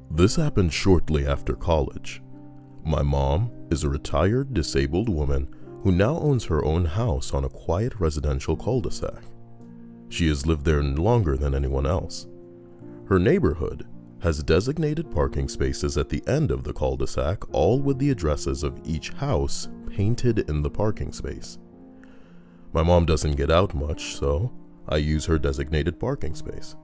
This happened shortly after college. My mom is a retired disabled woman who now owns her own house on a quiet residential cul-de-sac. She has lived there longer than anyone else. Her neighborhood has designated parking spaces at the end of the cul-de-sac, all with the addresses of each house painted in the parking space. My mom doesn't get out much, so I use her designated parking space.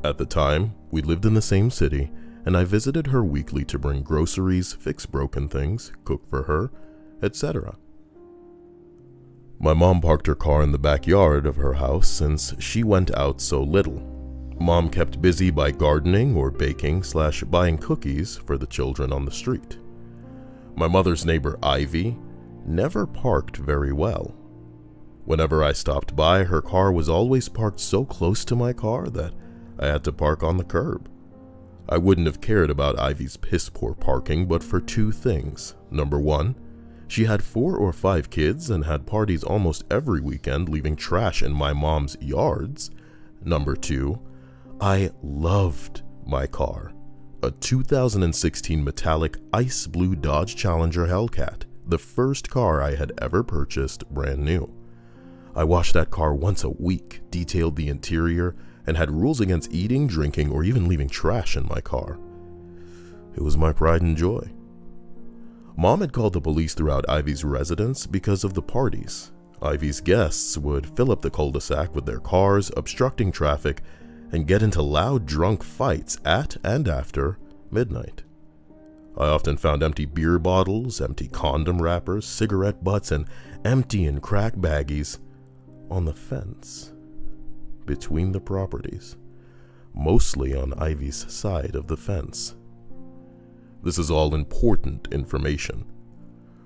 At the time, we lived in the same city, and I visited her weekly to bring groceries, fix broken things, cook for her, etc. My mom parked her car in the backyard of her house since she went out so little. Mom kept busy by gardening or baking/buying cookies for the children on the street. My mother's neighbor Ivy never parked very well. Whenever I stopped by, her car was always parked so close to my car that I had to park on the curb. I wouldn't have cared about Ivy's piss-poor parking but for two things. Number one, she had 4 or 5 kids and had parties almost every weekend, leaving trash in my mom's yards. Number 2, I loved my car, a 2016 metallic ice blue Dodge Challenger Hellcat, the first car I had ever purchased brand new. I washed that car once a week, detailed the interior, and had rules against eating, drinking, or even leaving trash in my car. It was my pride and joy. Mom had called the police throughout Ivy's residence because of the parties. Ivy's guests would fill up the cul-de-sac with their cars, obstructing traffic, and get into loud drunk fights at and after midnight. I often found empty beer bottles, empty condom wrappers, cigarette butts, and empty and crack baggies on the fence between the properties, mostly on Ivy's side of the fence. This is all important information.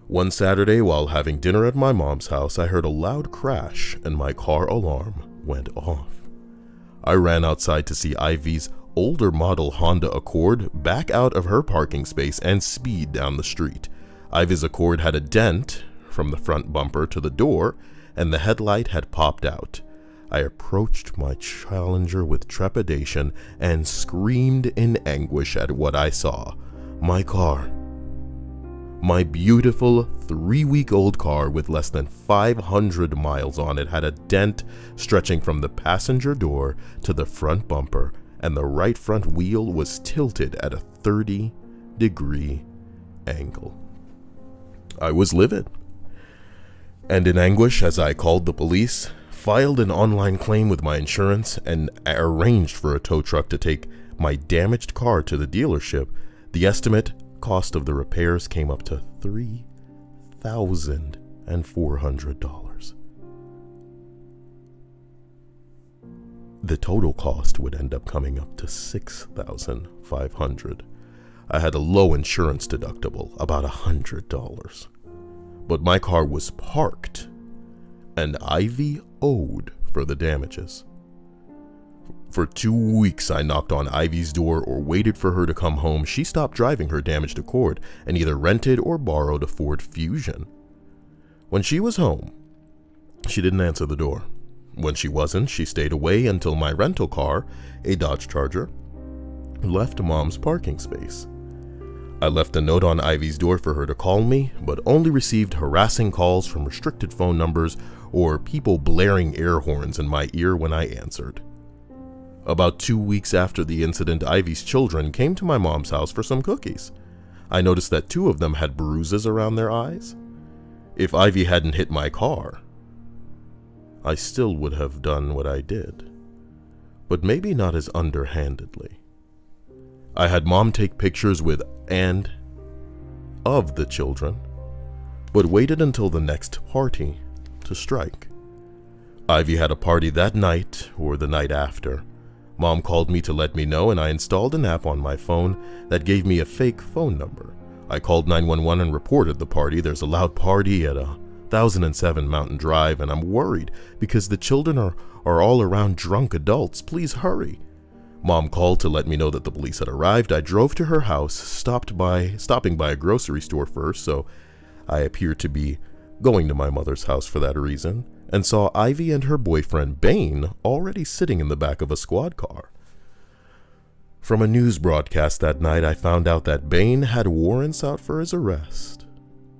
One Saturday, while having dinner at my mom's house, I heard a loud crash and my car alarm went off. I ran outside to see Ivy's older model Honda Accord back out of her parking space and speed down the street. Ivy's Accord had a dent from the front bumper to the door, and the headlight had popped out. I approached my Challenger with trepidation and screamed in anguish at what I saw. My car. My beautiful 3-week-old car with less than 500 miles on it had a dent stretching from the passenger door to the front bumper, and the right front wheel was tilted at a 30-degree angle. I was livid and in anguish as I called the police, filed an online claim with my insurance, and arranged for a tow truck to take my damaged car to the dealership. The estimate cost of the repairs came up to $3,400. The total cost would end up coming up to $6,500. I had a low insurance deductible, about $100. But my car was parked, and Ivy owed for the damages. For 2 weeks, I knocked on Ivy's door or waited for her to come home. She stopped driving her damaged Accord and either rented or borrowed a Ford Fusion. When she was home, she didn't answer the door. When she wasn't, she stayed away until my rental car, a Dodge Charger, left Mom's parking space. I left a note on Ivy's door for her to call me, but only received harassing calls from restricted phone numbers or people blaring air horns in my ear when I answered. About 2 weeks after the incident, Ivy's children came to my mom's house for some cookies. I noticed that 2 of them had bruises around their eyes. If Ivy hadn't hit my car, I still would have done what I did, but maybe not as underhandedly. I had Mom take pictures with and of the children, but waited until the next party to strike. Ivy had a party that night or the night after. Mom called me to let me know, and I installed an app on my phone that gave me a fake phone number. I called 911 and reported the party. There's a loud party at 1007 Mountain Drive, and I'm worried because the children are all around drunk adults. Please hurry. Mom called to let me know that the police had arrived. I drove to her house, stopping by a grocery store first, so I appeared to be going to my mother's house for that reason, and saw Ivy and her boyfriend Bane already sitting in the back of a squad car. From a news broadcast that night, I found out that Bain had warrants out for his arrest.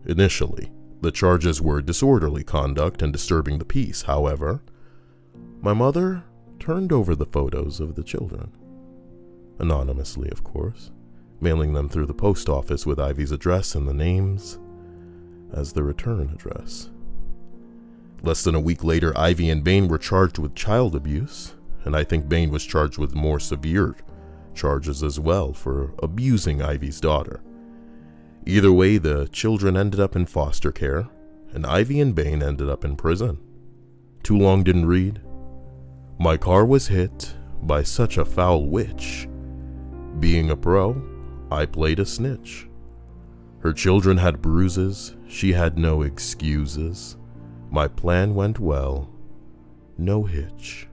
Initially, the charges were disorderly conduct and disturbing the peace. However, my mother turned over the photos of the children. Anonymously, of course, mailing them through the post office with Ivy's address and the names as the return address. Less than a week later, Ivy and Bain were charged with child abuse, and I think Bain was charged with more severe charges as well for abusing Ivy's daughter. Either way, the children ended up in foster care, and Ivy and Bain ended up in prison. Too long didn't read. My car was hit by such a foul witch. Being a pro, I played a snitch. Her children had bruises, she had no excuses. My plan went well, no hitch.